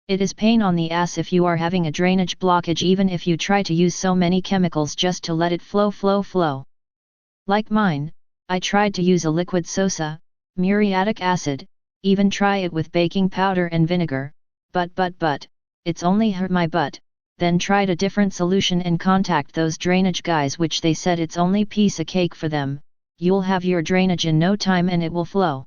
It is pain on the ass if you are having a drainage blockage, even if you try to use so many chemicals just to let it flow. Like mine, I tried to use a liquid sosa, muriatic acid, even try it with baking powder and vinegar, but, it's only hurt my butt. Then tried a different solution and contact those drainage guys, which they said it's only piece of cake for them, you'll have your drainage in no time and it will flow.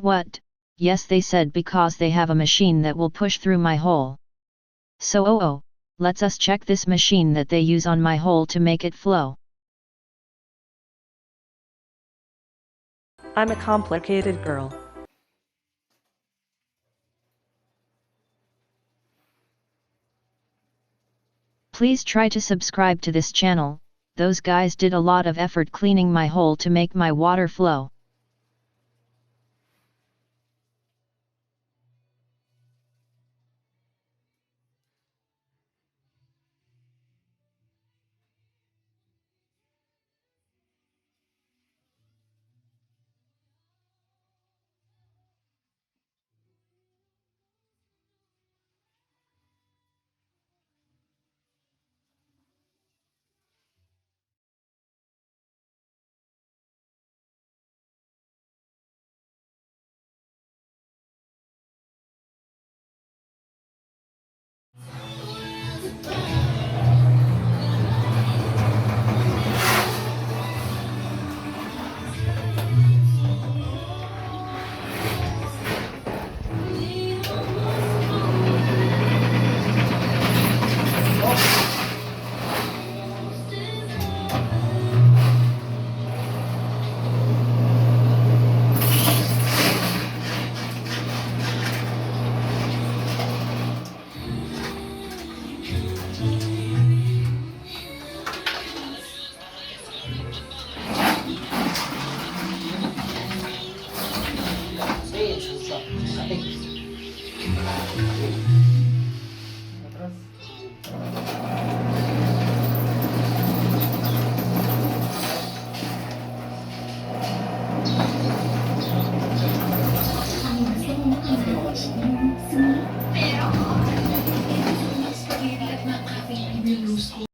What? Yes, they said, because they have a machine that will push through my hole. So let's us check this machine that they use on my hole to make it flow. I'm a complicated girl. Please try to subscribe to this channel. Those guys did a lot of effort cleaning my hole to make my water flow.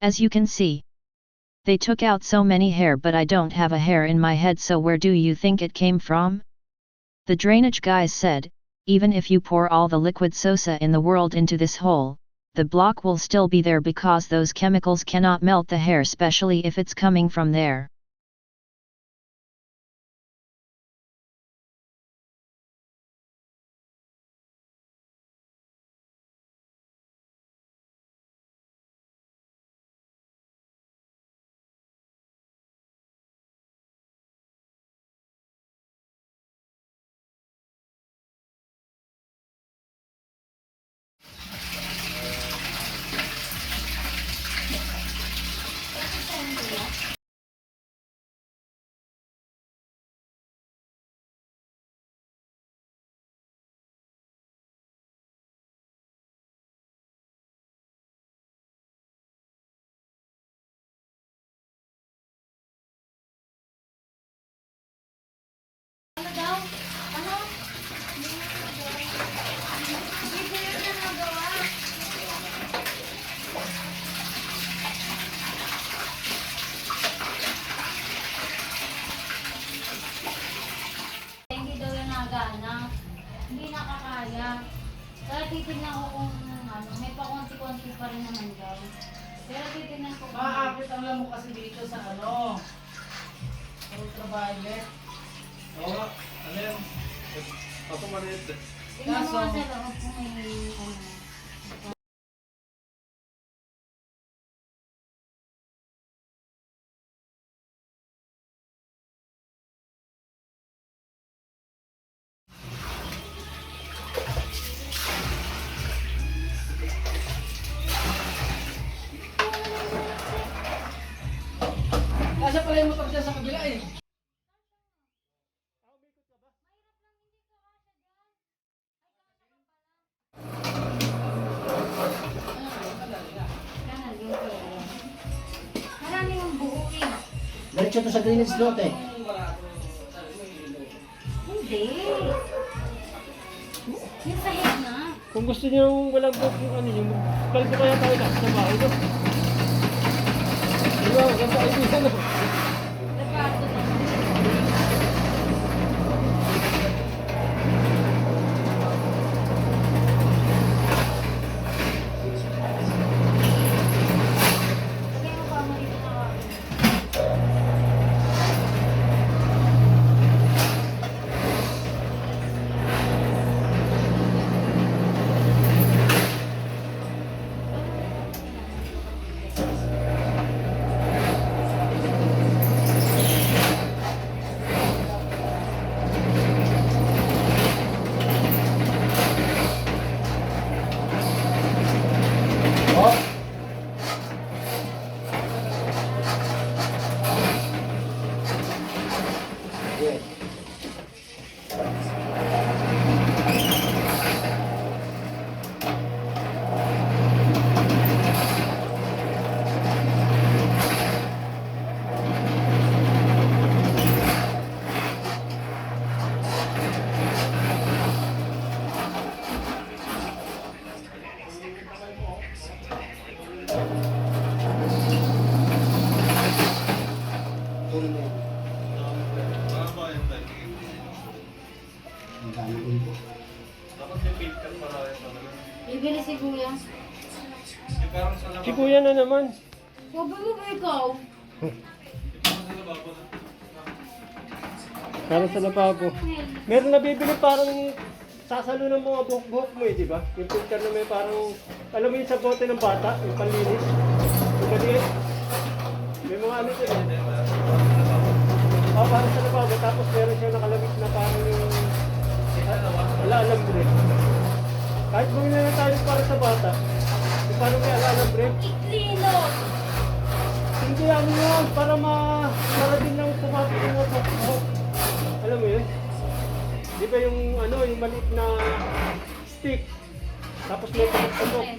As you can see, they took out so many hair, but I don't have a hair in my head, so where do you think it came from? The drainage guys said, even if you pour all the liquid sosa in the world into this hole, the block will still be there because those chemicals cannot melt the hair, especially if it's coming from there. Hindi nakakaya. Kaya titignan ko kung ano, may pakunti-kunti pa rin naman daw. Pero titignan ko kung Maakit ang lamok kasi dito sa ano, ultraviolet. Oo, ano yan? Ako maliit eh. tingnan mo nga sa loob kung may ano. Nasa pala yung motor dyan sa kabila eh. Marami yung buo eh. Diretso to sa drainage slot eh. Hindi. Yung sahig na. Kung gusto niyo ng walang buhok yung ano yung kalbo kaya tayo lahat sa bahay, no? Diba? Ganda kaibigan, no? Nagkaso na. Lagay mo pa mo dito na ako. Oh. Good. Tuloy mo. Mahaba yung bike. Ang dami din po. Dapat may paint ka para yung talaga. Bibili si Kuya. Yung parang sa lababo. Si kuya na naman. Sabi mo ba ikaw? Parang sa lababo na. Para sa lababo. Meron nabibili parang sasalo ng mga buhok-buhok mo eh, di ba? Yung filter na may parang, alam mo yung sa bote ng bata, yung panlinis. Yung maliit. May mga ano dyan eh. Parang sa lababo. Tapos meron siya nakalabit na parang yung, ala-alam break. Kahit bumili na tayo para sa bata, yung parang may ala-alam break. Iklino! Hindi ano yun, para din lang pumapit yung mga buhok. Alam mo yun? Di ba yung ano, yung maliit na stick, tapos may patok-patok.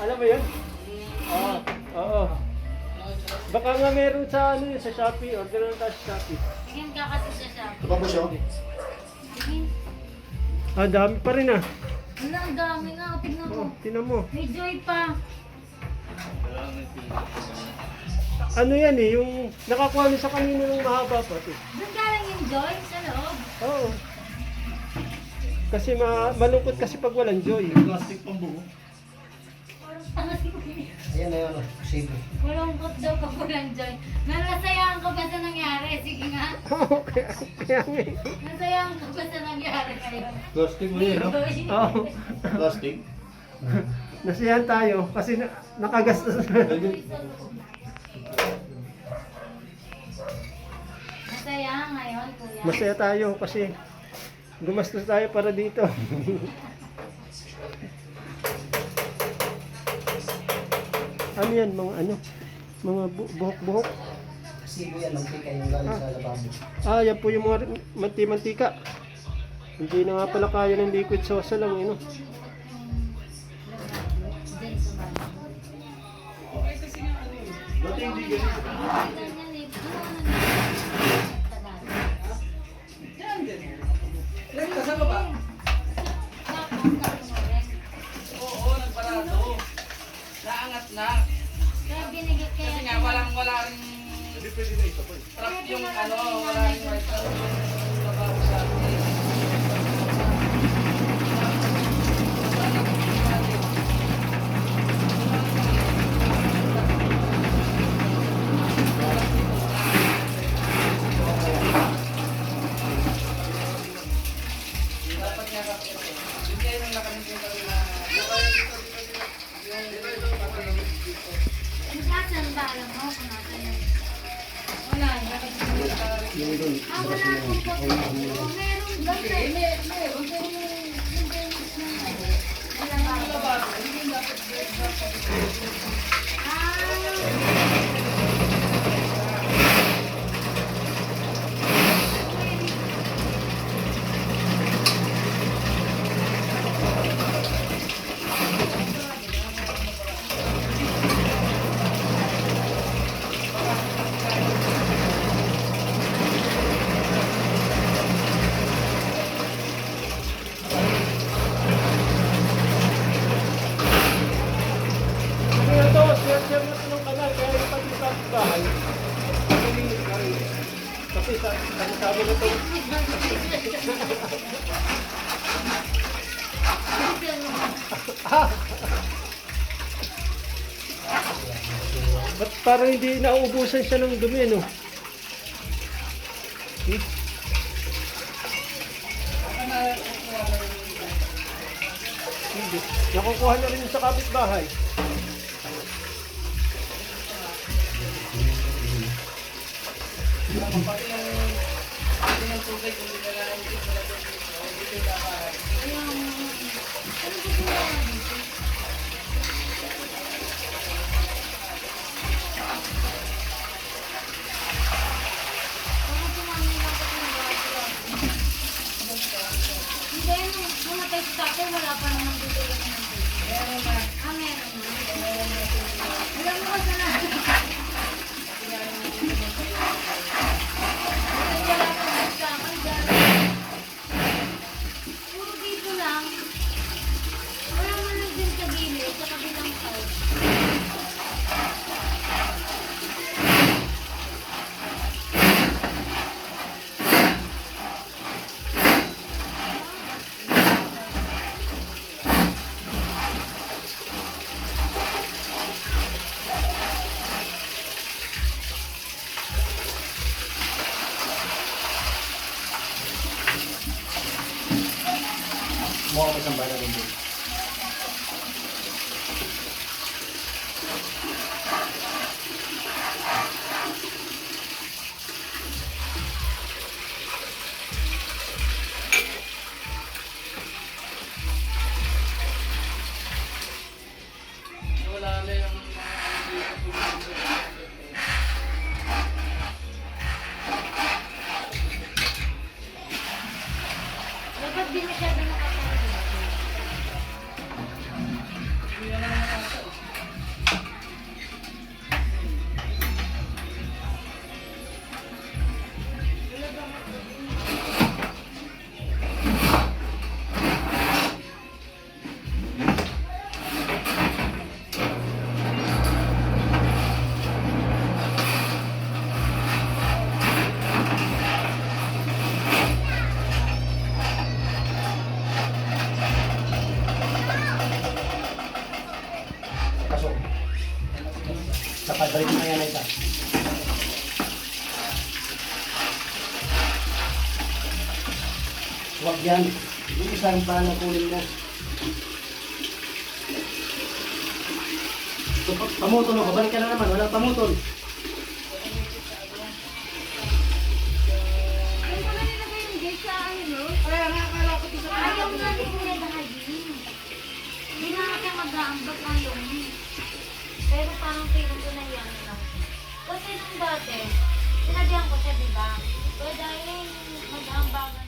Alam mo yun? Oo. Oo. Baka nga meron sa ano yun, sa Shopee, order na tayo sa Shopee. Tingin ka kasi sa shop. Ito pa po siya. Tingin. Ah, dami pa rin ah. Ano, ang dami na. Tignan mo. Oh, tinan mo. May joy pa. Ano yan eh, yung nakakuha niyo sa kanino ng mahaba pa ito. Doon galing yung joy sa loob. Oo. Kasi malungkot kasi pag walang joy. Plastic pang buo. Parang tanga si Kuya. Ayan na yun. Save. Malungkot daw pag walang joy. Nasayang ka ba sa nangyari? Sige nga. Oo, kaya nga eh. Nasayang ka ba sa nangyari kayo? Plastic mo yun, no? Oo. Plastic. Nasiyahan tayo kasi nakagastos na. Masaya ngayon, Kuya. Masaya tayo kasi gumastos tayo para dito. Ano yan, mga ano? Mga buhok-buhok. Kasi po yan, mantika yung galing sa lababo. Ah, yan po yung mga manti-mantika. Hindi na nga pala kaya ng liquid sosa lang, eh, no? Diyan sa bahay. Dati hindi ganito. Ganyan eh. Ilan ka sa baba? Oo, nagparado. Naangat na. Kaya binigit kaya. Kasi nga wala rin Hindi pwede na ito pa eh. truck yung ano, wala rin right truck yung lababo sa atin. Dapat nga kasi yun kayo nang nakalimutan kami na Ang kasan ba alam mo kung nasan yun? Wala. Yung doon. Ah, wala akong photo. Oh, meron doon. Meron. Pero yung Dennis na wala ba? sabi na to. Ba't parang hindi nauubusan siya ng dumi, no? Hindi. Nakukuha na rin sa kapitbahay. Pati ng tubig, hindi na lang hindi na lang dito dapat. Hindi, nung matay si tatay, wala pa naman dito yung natin. Meron na. Meron na. Meron na. Alam mo kasi na. Wala pa naman sa akin dyan. Puro dito lang. Wala man lang din sa gilid, sa kabilang side. Mukha ko isang bala din. Wala na yung Dapat di masyado nakakarinig. hindi na lang nakasa. Kaso, dapat balik mo na yan isa. Huwag yan. Yung isang bala kunin mo. So, pamutol mo, babalik ka na naman, walang pamutol. Ay, wala nilagay yung gate sa ano? Kaya nga, akala ko dito sa Ayaw na ni Kuya Dahil. Hindi na natin mag-aambag ayaw niya. Pero parang feeling ko na yan lang. Kasi nung dati, sinadyan ko siya, di ba? Kuya Dahil, mag-aambagan.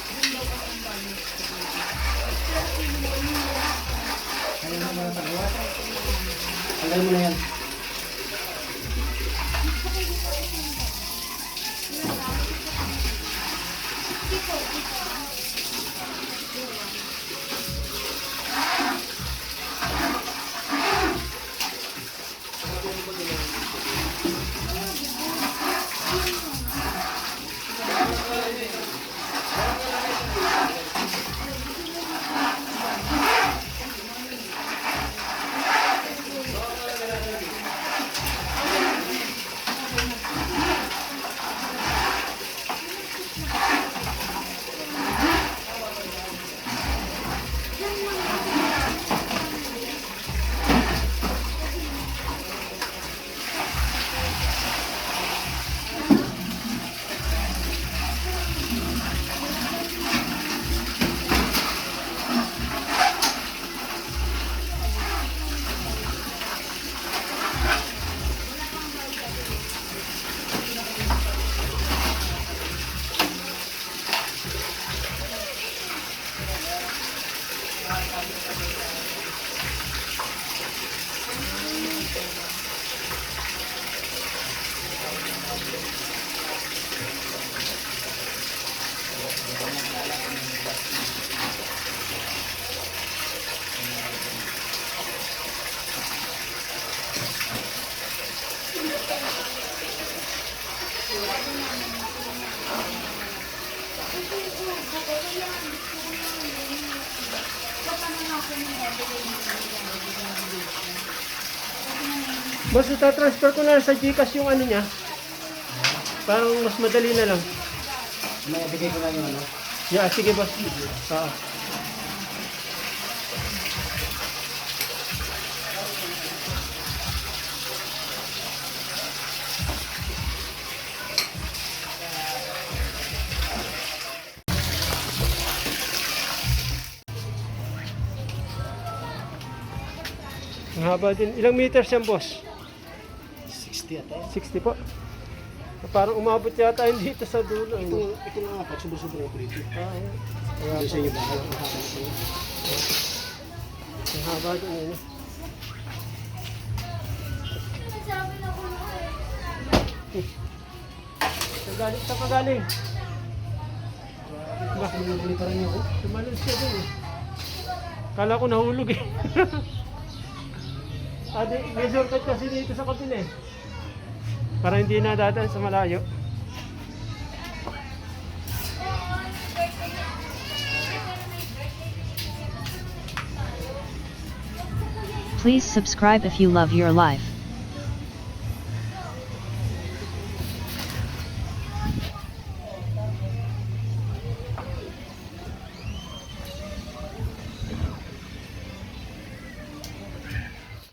Hindi ako Kaya mo na pagawa. Tanggal mo na yan. Boss, itatransfer ko na lang sa Gcash yung ano niya. Parang mas madali na lang. May ibigay ko lang yung ano. Yeah, sige boss. Oo. Ang haba din. Ilang meters yan, boss? 60 ata. 60 po. Parang umabot yata yun dito sa dulo. Ito nga, pag sobra-sobra ko dito. Ayan. Kaya sa iyo bahay, ang haba nito. Ang haba din yun. Saan galing? Bakit nilili pa rin ako? Tumalon siya dun eh. Kala ko nahulog eh. May shortcut kasi dito sa kapila eh. Para hindi na dadaan sa malayo. Please subscribe if you love your life.